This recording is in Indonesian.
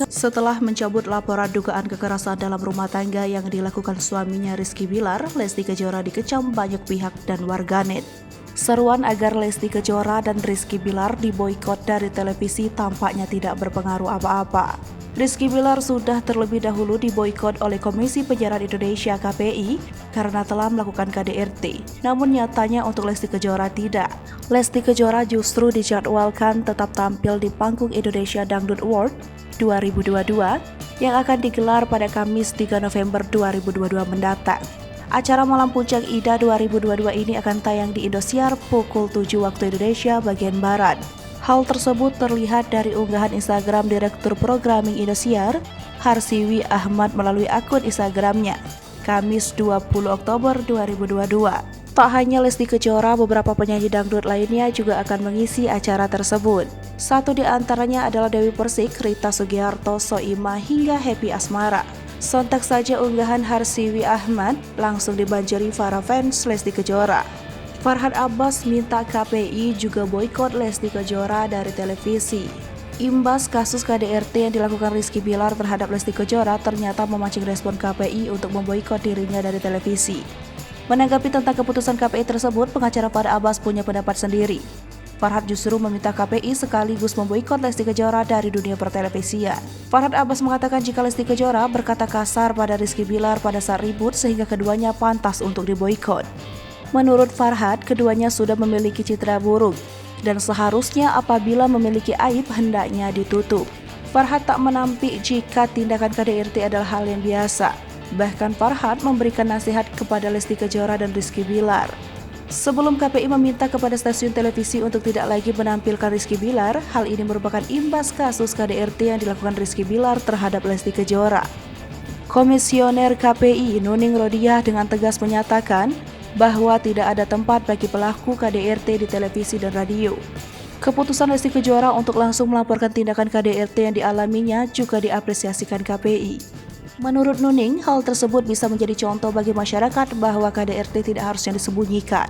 setelah mencabut laporan dugaan kekerasan dalam rumah tangga yang dilakukan suaminya Rizky Bilar. Lesti Kejora dikecam banyak pihak dan warganet. Seruan agar Lesti Kejora dan Rizky Bilar diboikot dari televisi tampaknya tidak berpengaruh apa-apa. Rizky Bilar sudah terlebih dahulu diboikot oleh Komisi Penyiaran Indonesia (KPI) karena telah melakukan KDRT. Namun nyatanya untuk Lesti Kejora tidak. Lesti Kejora justru dijadwalkan tetap tampil di panggung Indonesia Dangdut Award 2022 yang akan digelar pada Kamis 3 November 2022 mendatang. Acara Malam Puncak IDA 2022 ini akan tayang di Indosiar pukul 7 waktu Indonesia bagian Barat. Hal tersebut terlihat dari unggahan Instagram Direktur Programming Indosiar, Harsiwi Ahmad melalui akun Instagramnya, Kamis 20 Oktober 2022. Tak hanya Lesti Kejora, beberapa penyanyi dangdut lainnya juga akan mengisi acara tersebut. Satu di antaranya adalah Dewi Persik, Rita Sugiharto, Soimah, hingga Happy Asmara. Sontak saja unggahan Harsiwi Ahmad langsung dibanjiri para fans Lesti Kejora. Farhad Abbas minta KPI juga boikot Lesti Kejora dari televisi. Imbas kasus KDRT yang dilakukan Rizky Bilar terhadap Lesti Kejora ternyata memancing respon KPI untuk memboikot dirinya dari televisi. Menanggapi tentang keputusan KPI tersebut, pengacara Farhad Abbas punya pendapat sendiri. Farhad justru meminta KPI sekaligus memboikot Lesti Kejora dari dunia pertelevisian. Farhad Abbas mengatakan jika Lesti Kejora berkata kasar pada Rizky Bilar pada saat ribut sehingga keduanya pantas untuk diboikot. Menurut Farhad, keduanya sudah memiliki citra buruk dan seharusnya apabila memiliki aib hendaknya ditutup. Farhad tak menampik jika tindakan KDRT adalah hal yang biasa. Bahkan Farhad memberikan nasihat kepada Lesti Kejora dan Rizky Bilar. Sebelum KPI meminta kepada stasiun televisi untuk tidak lagi menampilkan Rizky Bilar, hal ini merupakan imbas kasus KDRT yang dilakukan Rizky Bilar terhadap Lesti Kejora. Komisioner KPI Nuning Rodiah dengan tegas menyatakan bahwa tidak ada tempat bagi pelaku KDRT di televisi dan radio. Keputusan Lesti Kejora untuk langsung melaporkan tindakan KDRT yang dialaminya juga diapresiasikan KPI. Menurut Nuning, hal tersebut bisa menjadi contoh bagi masyarakat bahwa KDRT tidak harusnya disembunyikan.